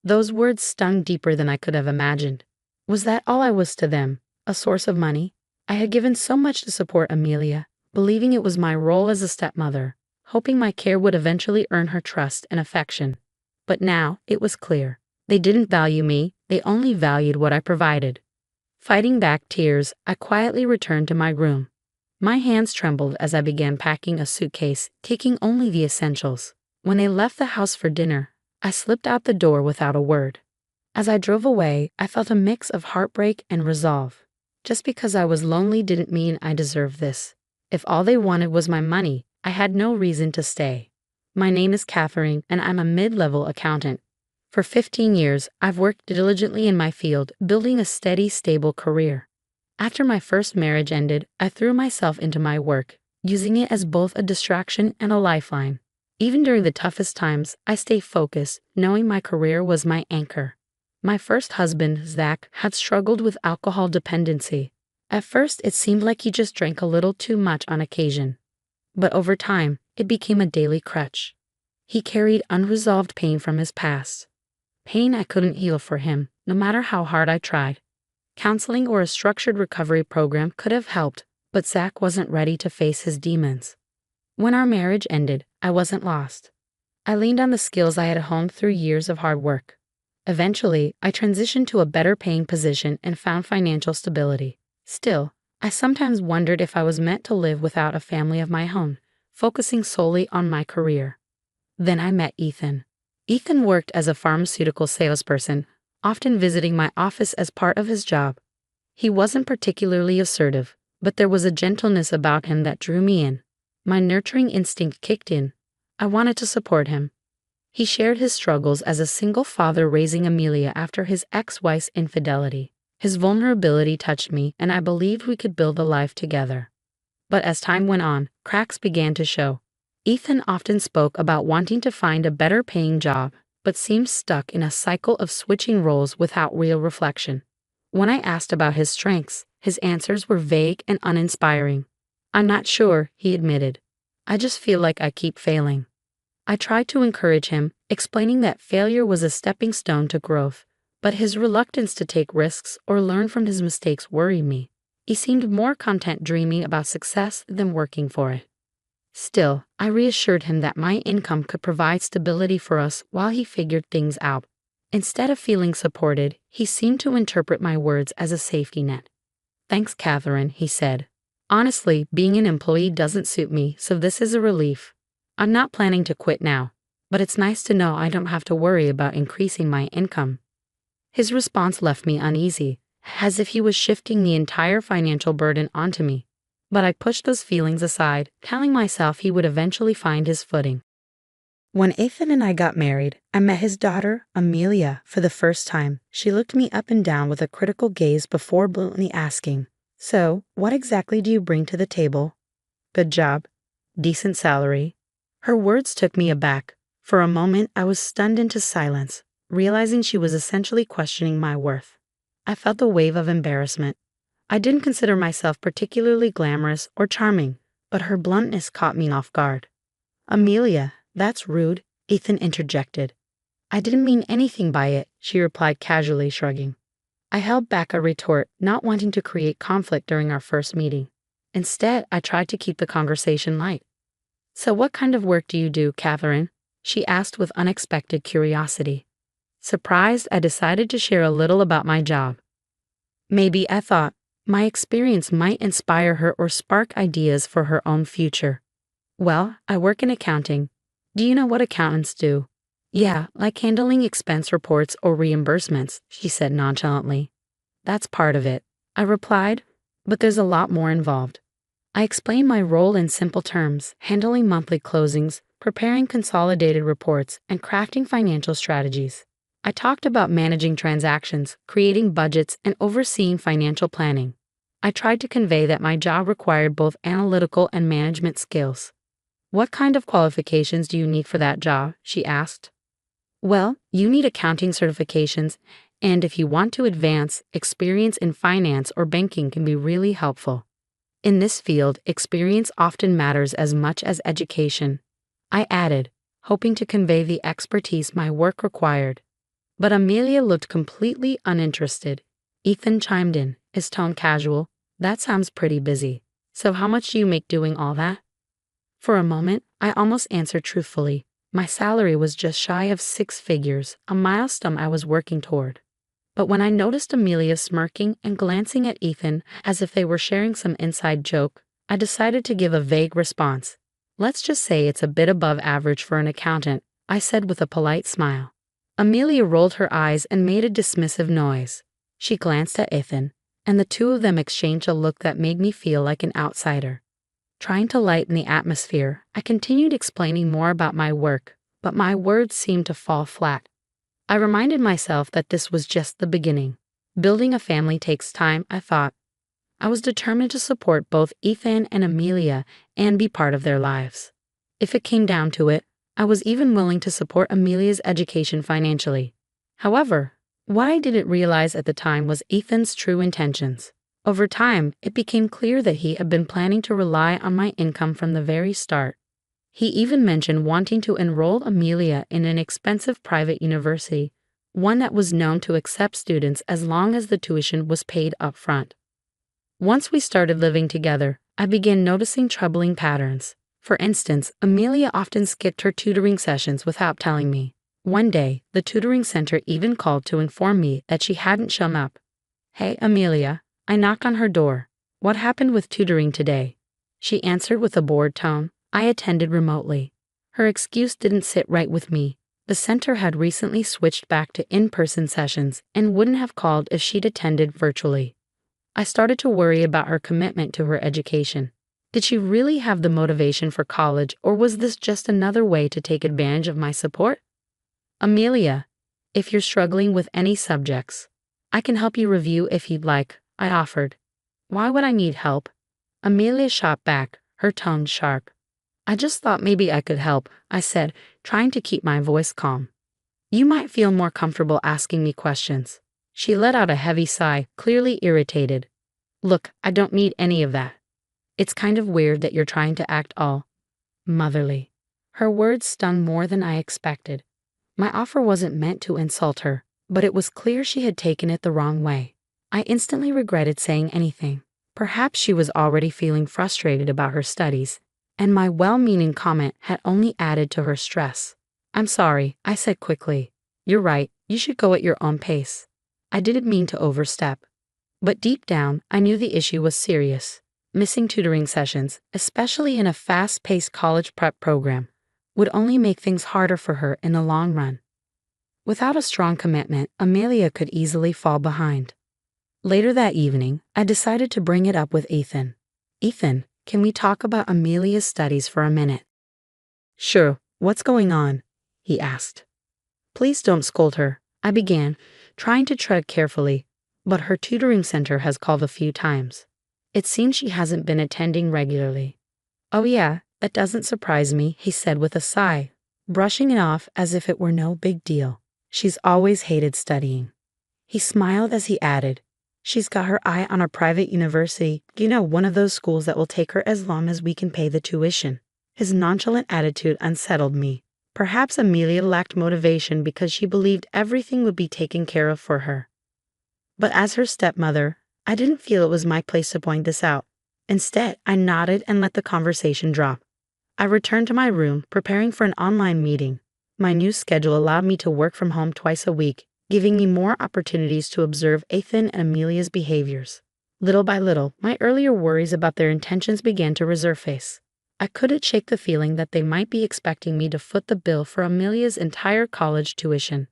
Those words stung deeper than I could have imagined. Was that all I was to them? A source of money? I had given so much to support Amelia, believing it was my role as a stepmother, hoping my care would eventually earn her trust and affection. But now, it was clear. They didn't value me, they only valued what I provided. Fighting back tears, I quietly returned to my room. My hands trembled as I began packing a suitcase, taking only the essentials. When they left the house for dinner, I slipped out the door without a word. As I drove away, I felt a mix of heartbreak and resolve. Just because I was lonely didn't mean I deserved this. If all they wanted was my money, I had no reason to stay. My name is Catherine, and I'm a mid-level accountant. For 15 years, I've worked diligently in my field, building a steady, stable career. After my first marriage ended, I threw myself into my work, using it as both a distraction and a lifeline. Even during the toughest times, I stayed focused, knowing my career was my anchor. My first husband, Zach, had struggled with alcohol dependency. At first, it seemed like he just drank a little too much on occasion. But over time, it became a daily crutch. He carried unresolved pain from his past. Pain I couldn't heal for him, no matter how hard I tried. Counseling or a structured recovery program could have helped, but Zach wasn't ready to face his demons. When our marriage ended, I wasn't lost. I leaned on the skills I had honed through years of hard work. Eventually, I transitioned to a better paying position and found financial stability. Still, I sometimes wondered if I was meant to live without a family of my own, focusing solely on my career. Then I met Ethan. Ethan worked as a pharmaceutical salesperson, often visiting my office as part of his job. He wasn't particularly assertive, but there was a gentleness about him that drew me in. My nurturing instinct kicked in. I wanted to support him. He shared his struggles as a single father raising Amelia after his ex-wife's infidelity. His vulnerability touched me, and I believed we could build a life together. But as time went on, cracks began to show. Ethan often spoke about wanting to find a better paying job, but seemed stuck in a cycle of switching roles without real reflection. When I asked about his strengths, his answers were vague and uninspiring. I'm not sure, he admitted. I just feel like I keep failing. I tried to encourage him, explaining that failure was a stepping stone to growth, but his reluctance to take risks or learn from his mistakes worried me. He seemed more content dreaming about success than working for it. Still, I reassured him that my income could provide stability for us while he figured things out. Instead of feeling supported, he seemed to interpret my words as a safety net. "Thanks, Catherine," he said. "Honestly, being an employee doesn't suit me, so this is a relief. I'm not planning to quit now, but it's nice to know I don't have to worry about increasing my income." His response left me uneasy, as if he was shifting the entire financial burden onto me. But I pushed those feelings aside, telling myself he would eventually find his footing. When Ethan and I got married, I met his daughter, Amelia, for the first time. She looked me up and down with a critical gaze before bluntly asking, "So, what exactly do you bring to the table?" "Good job. Decent salary." Her words took me aback. For a moment, I was stunned into silence, realizing she was essentially questioning my worth. I felt a wave of embarrassment. I didn't consider myself particularly glamorous or charming, but her bluntness caught me off guard. "Amelia, that's rude," Ethan interjected. "I didn't mean anything by it," she replied, casually shrugging. I held back a retort, not wanting to create conflict during our first meeting. Instead, I tried to keep the conversation light. "So what kind of work do you do, Catherine?" she asked with unexpected curiosity. Surprised, I decided to share a little about my job. Maybe, I thought, my experience might inspire her or spark ideas for her own future. "Well, I work in accounting. Do you know what accountants do?" "Yeah, like handling expense reports or reimbursements," she said nonchalantly. "That's part of it," I replied, "but there's a lot more involved." I explained my role in simple terms, handling monthly closings, preparing consolidated reports, and crafting financial strategies. I talked about managing transactions, creating budgets, and overseeing financial planning. I tried to convey that my job required both analytical and management skills. "What kind of qualifications do you need for that job?" she asked. "Well, you need accounting certifications, and if you want to advance, experience in finance or banking can be really helpful. In this field, experience often matters as much as education," I added, hoping to convey the expertise my work required. But Amelia looked completely uninterested. Ethan chimed in, his tone casual. "That sounds pretty busy. So how much do you make doing all that?" For a moment, I almost answered truthfully. My salary was just shy of 6 figures, a milestone I was working toward. But when I noticed Amelia smirking and glancing at Ethan as if they were sharing some inside joke, I decided to give a vague response. "Let's just say it's a bit above average for an accountant," I said with a polite smile. Amelia rolled her eyes and made a dismissive noise. She glanced at Ethan, and the two of them exchanged a look that made me feel like an outsider. Trying to lighten the atmosphere, I continued explaining more about my work, but my words seemed to fall flat. I reminded myself that this was just the beginning. Building a family takes time, I thought. I was determined to support both Ethan and Amelia and be part of their lives. If it came down to it, I was even willing to support Amelia's education financially. However, what I didn't realize at the time was Ethan's true intentions. Over time, it became clear that he had been planning to rely on my income from the very start. He even mentioned wanting to enroll Amelia in an expensive private university, one that was known to accept students as long as the tuition was paid up front. Once we started living together, I began noticing troubling patterns. For instance, Amelia often skipped her tutoring sessions without telling me. One day, the tutoring center even called to inform me that she hadn't shown up. "Hey, Amelia," I knocked on her door. "What happened with tutoring today?" She answered with a bored tone. "I attended remotely." Her excuse didn't sit right with me. The center had recently switched back to in-person sessions and wouldn't have called if she'd attended virtually. I started to worry about her commitment to her education. Did she really have the motivation for college, or was this just another way to take advantage of my support? "Amelia, if you're struggling with any subjects, I can help you review if you'd like," I offered. "Why would I need help?" Amelia shot back, her tone sharp. "I just thought maybe I could help," I said, trying to keep my voice calm. "You might feel more comfortable asking me questions." She let out a heavy sigh, clearly irritated. "Look, I don't need any of that. It's kind of weird that you're trying to act all motherly." Her words stung more than I expected. My offer wasn't meant to insult her, but it was clear she had taken it the wrong way. I instantly regretted saying anything. Perhaps she was already feeling frustrated about her studies, and my well-meaning comment had only added to her stress. "I'm sorry," I said quickly. "You're right, You should go at your own pace. I didn't mean to overstep. But deep down, I knew the issue was serious. Missing tutoring sessions, especially in a fast-paced college prep program, would only make things harder for her in the long run. Without a strong commitment, Amelia could easily fall behind. Later that evening, I decided to bring it up with Ethan. Ethan, can we talk about Amelia's studies for a minute? Sure, what's going on? He asked. Please don't scold her, I began, trying to tread carefully, but her tutoring center has called a few times. It seems she hasn't been attending regularly. Oh yeah, that doesn't surprise me, he said with a sigh, brushing it off as if it were no big deal. She's always hated studying. He smiled as he added, she's got her eye on a private university, one of those schools that will take her as long as we can pay the tuition. His nonchalant attitude unsettled me. Perhaps Amelia lacked motivation because she believed everything would be taken care of for her. But as her stepmother, I didn't feel it was my place to point this out. Instead, I nodded and let the conversation drop. I returned to my room, preparing for an online meeting. My new schedule allowed me to work from home twice a week, giving me more opportunities to observe Ethan and Amelia's behaviors. Little by little, my earlier worries about their intentions began to resurface. I couldn't shake the feeling that they might be expecting me to foot the bill for Amelia's entire college tuition.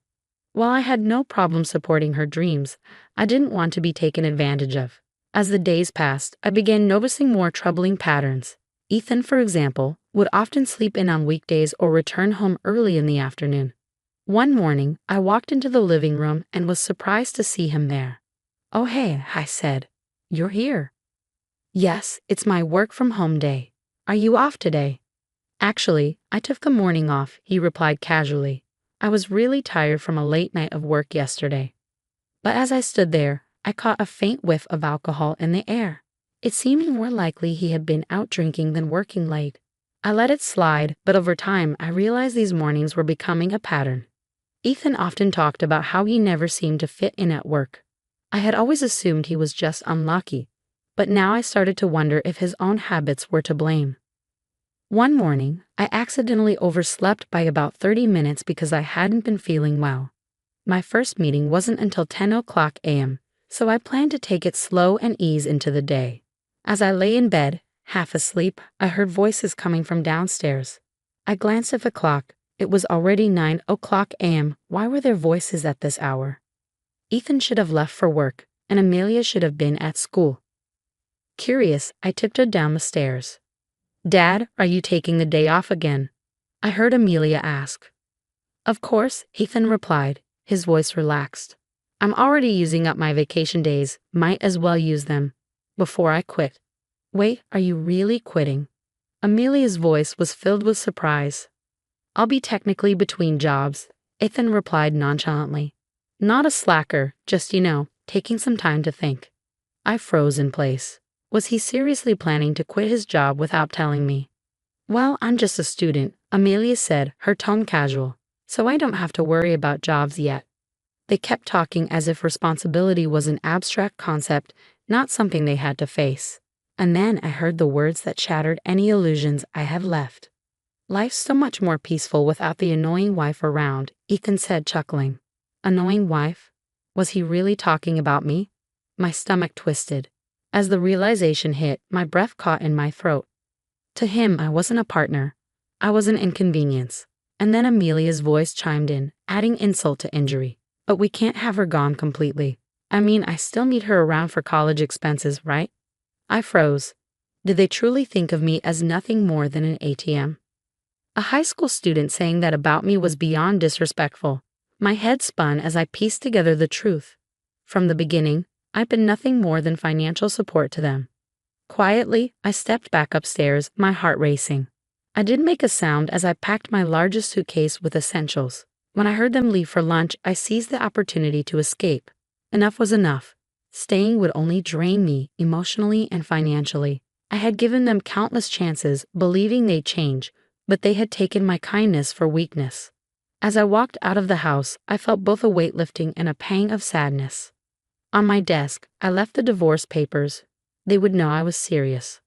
While I had no problem supporting her dreams, I didn't want to be taken advantage of. As the days passed, I began noticing more troubling patterns. Ethan, for example, would often sleep in on weekdays or return home early in the afternoon. One morning, I walked into the living room and was surprised to see him there. Oh hey, I said. You're here. Yes, it's my work from home day. Are you off today? Actually, I took the morning off, he replied casually. I was really tired from a late night of work yesterday. But as I stood there, I caught a faint whiff of alcohol in the air. It seemed more likely he had been out drinking than working late. I let it slide, but over time I realized these mornings were becoming a pattern. Ethan often talked about how he never seemed to fit in at work. I had always assumed he was just unlucky, but now I started to wonder if his own habits were to blame. One morning, I accidentally overslept by about 30 minutes because I hadn't been feeling well. My first meeting wasn't until 10:00 a.m., so I planned to take it slow and ease into the day. As I lay in bed, half asleep, I heard voices coming from downstairs. I glanced at the clock. It was already 9:00 a.m. Why were there voices at this hour? Ethan should have left for work, and Amelia should have been at school. Curious, I tiptoed down the stairs. Dad, are you taking the day off again? I heard Amelia ask. Of course, Ethan replied, his voice relaxed. I'm already using up my vacation days, might as well use them. Before I quit. Wait, are you really quitting? Amelia's voice was filled with surprise. I'll be technically between jobs, Ethan replied nonchalantly. Not a slacker, just, taking some time to think. I froze in place. Was he seriously planning to quit his job without telling me? Well, I'm just a student, Amelia said, her tone casual, so I don't have to worry about jobs yet. They kept talking as if responsibility was an abstract concept, not something they had to face. And then I heard the words that shattered any illusions I had left. Life's so much more peaceful without the annoying wife around, Ethan said, chuckling. Annoying wife? Was he really talking about me? My stomach twisted. As the realization hit, my breath caught in my throat. To him, I wasn't a partner. I was an inconvenience. And then Amelia's voice chimed in, adding insult to injury. But we can't have her gone completely. I still need her around for college expenses, right? I froze. Did they truly think of me as nothing more than an ATM? A high school student saying that about me was beyond disrespectful. My head spun as I pieced together the truth. From the beginning, I'd been nothing more than financial support to them. Quietly, I stepped back upstairs, my heart racing. I didn't make a sound as I packed my largest suitcase with essentials. When I heard them leave for lunch, I seized the opportunity to escape. Enough was enough. Staying would only drain me emotionally and financially. I had given them countless chances, believing they'd change, but they had taken my kindness for weakness. As I walked out of the house, I felt both a weight lifting and a pang of sadness. On my desk, I left the divorce papers. They would know I was serious.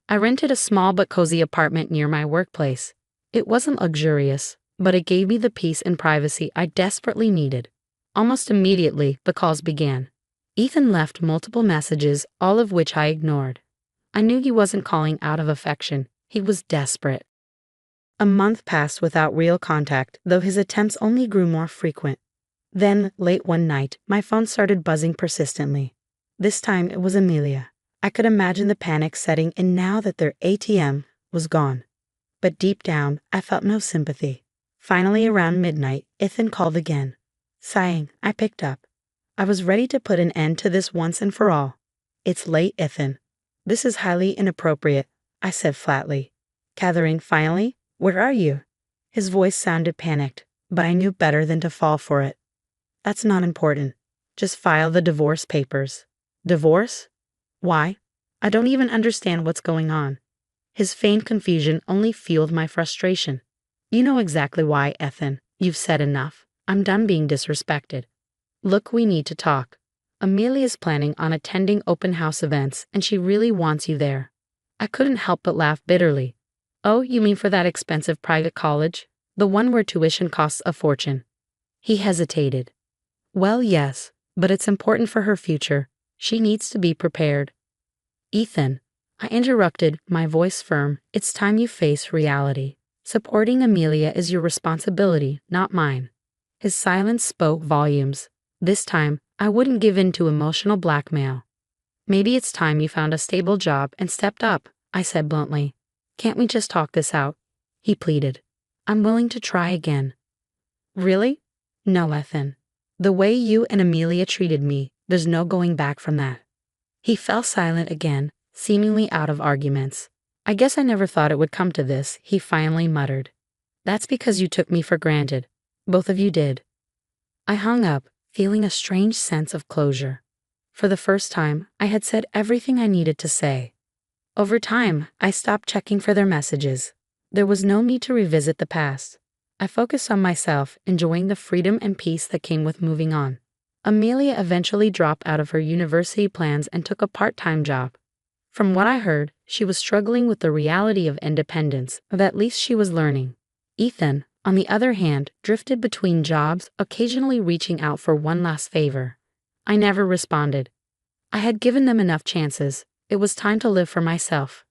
I rented a small but cozy apartment near my workplace. It wasn't luxurious, but it gave me the peace and privacy I desperately needed. Almost immediately, the calls began. Ethan left multiple messages, all of which I ignored. I knew he wasn't calling out of affection. He was desperate. A month passed without real contact, though his attempts only grew more frequent. Then, late one night, my phone started buzzing persistently. This time it was Amelia. I could imagine the panic setting in now that their ATM was gone. But deep down, I felt no sympathy. Finally, around midnight, Ethan called again. Sighing, I picked up. I was ready to put an end to this once and for all. It's late, Ethan. This is highly inappropriate, I said flatly. Catherine, finally, where are you? His voice sounded panicked, but I knew better than to fall for it. That's not important. Just file the divorce papers. Divorce? Why? I don't even understand what's going on. His feigned confusion only fueled my frustration. You know exactly why, Ethan. You've said enough. I'm done being disrespected. Look, we need to talk. Amelia's planning on attending open house events, and she really wants you there. I couldn't help but laugh bitterly. Oh, you mean for that expensive private college? The one where tuition costs a fortune. He hesitated. Well, yes, but it's important for her future. She needs to be prepared. Ethan, I interrupted, my voice firm, it's time you face reality. Supporting Amelia is your responsibility, not mine. His silence spoke volumes. This time, I wouldn't give in to emotional blackmail. Maybe it's time you found a stable job and stepped up, I said bluntly. Can't we just talk this out? He pleaded. I'm willing to try again. Really? No, Ethan. The way you and Amelia treated me, there's no going back from that. He fell silent again, seemingly out of arguments. I guess I never thought it would come to this, he finally muttered. That's because you took me for granted. Both of you did. I hung up, feeling a strange sense of closure. For the first time, I had said everything I needed to say. Over time, I stopped checking for their messages. There was no need to revisit the past. I focused on myself, enjoying the freedom and peace that came with moving on. Amelia eventually dropped out of her university plans and took a part-time job. From what I heard, she was struggling with the reality of independence, but at least she was learning. Ethan, on the other hand, drifted between jobs, occasionally reaching out for one last favor. I never responded. I had given them enough chances. It was time to live for myself.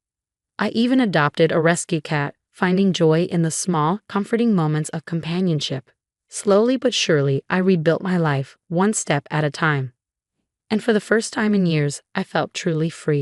I even adopted a rescue cat, finding joy in the small, comforting moments of companionship. Slowly but surely, I rebuilt my life, one step at a time. And for the first time in years, I felt truly free.